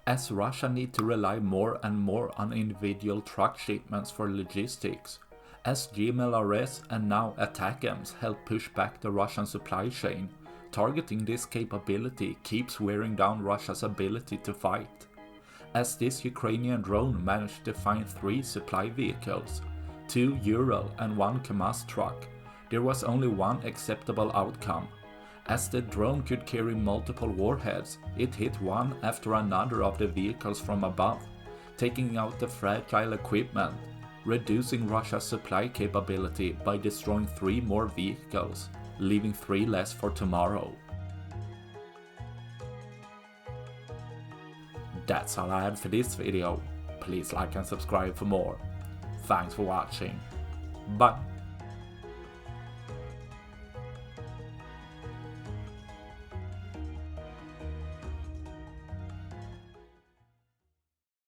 as Russia need to rely more and more on individual truck shipments for logistics, as GMLRS and now ATACMS help push back the Russian supply chain. Targeting this capability keeps wearing down Russia's ability to fight. As this Ukrainian drone managed to find 3 supply vehicles, 2 Ural and 1 Kamaz truck, there was only one acceptable outcome. As the drone could carry multiple warheads, it hit one after another of the vehicles from above, taking out the fragile equipment, reducing Russia's supply capability by destroying 3 more vehicles, leaving 3 less for tomorrow. That's all I had for this video. Please like and subscribe for more. Thanks for watching. Bye.